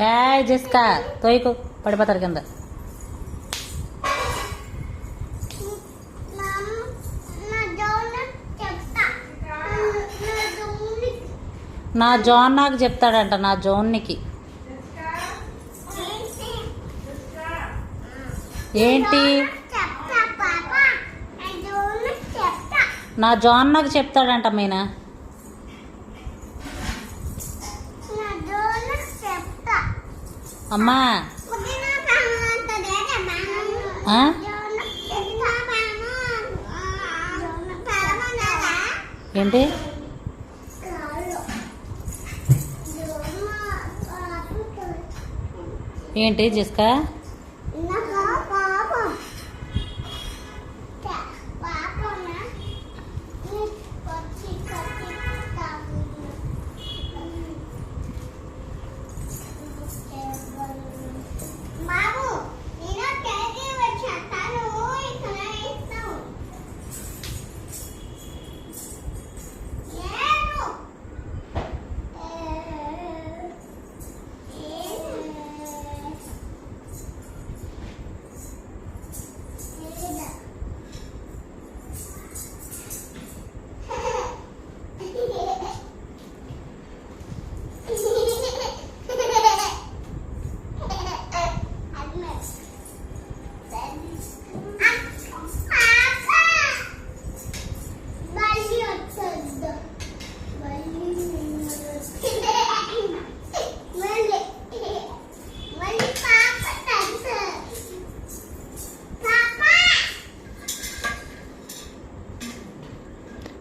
ఏ జెస్కా తోయకు పడిపోతారు కింద. నా జోన్ నాకు చెప్తాడంట, నా జోన్నికి. ఏంటి నా జోన్ నాకు చెప్తాడంట మీనా. అమ్మా ఏంటి ఏంటి జెస్కా?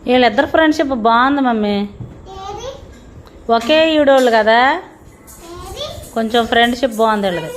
వీళ్ళిద్దరు ఫ్రెండ్షిప్ బాగుంది మమ్మీ. ఒకే ఈడోళ్ళు కదా, కొంచెం ఫ్రెండ్షిప్ బాగుంది వీళ్ళది.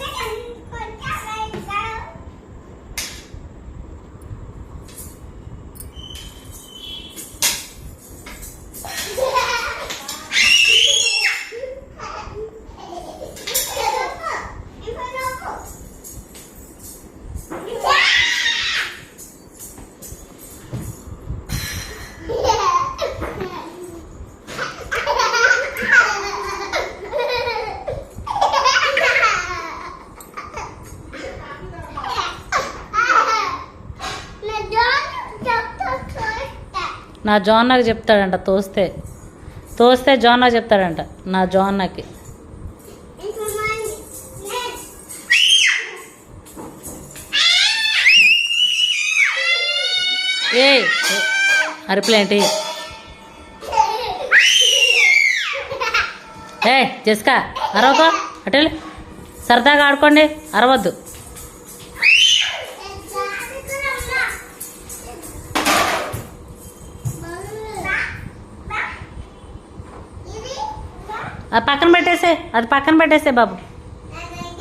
నా జోన్ నాకు చెప్తాడంట, తోస్తే జోన్ నాకు చెప్తాడంట, నా జోన్ నాకు. ఏ అరుపులేంటి? ఏ జెస్కా అరవకో, అటు సరదాగా ఆడుకోండి, అరవద్దు. అది పక్కన పెట్టేసే బాబు,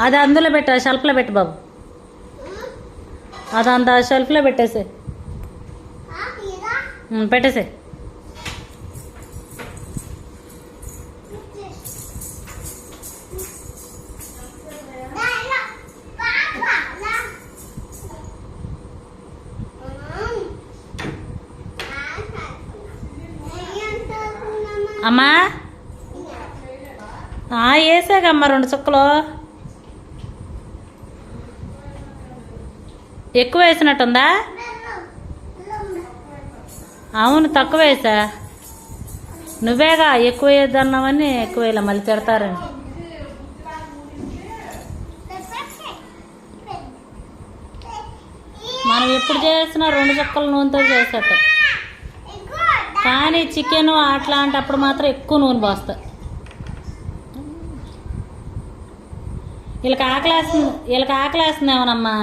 అది అందులో పెట్టు, షెల్ఫ్లో పెట్టు బాబు, అది అంత షెల్ఫ్లో పెట్టేసే, పెట్టేసే. అమ్మా వేసాకమ్మా 2 చుక్కలు ఎక్కువ వేసినట్టుందా? అవును తక్కువ వేసా, నువ్వేగా ఎక్కువ వేద్దన్నావని ఎక్కువ వేయాల, మళ్ళీ తిడతారని. మనం ఎప్పుడు చేసినా 2 చుక్కల నూనెతో చేసేట, కానీ చికెన్ అట్లాంటప్పుడు మాత్రం ఎక్కువ నూనె పోస్తా. వీళ్ళకి ఆకలేస్తుందేమోనమ్మా.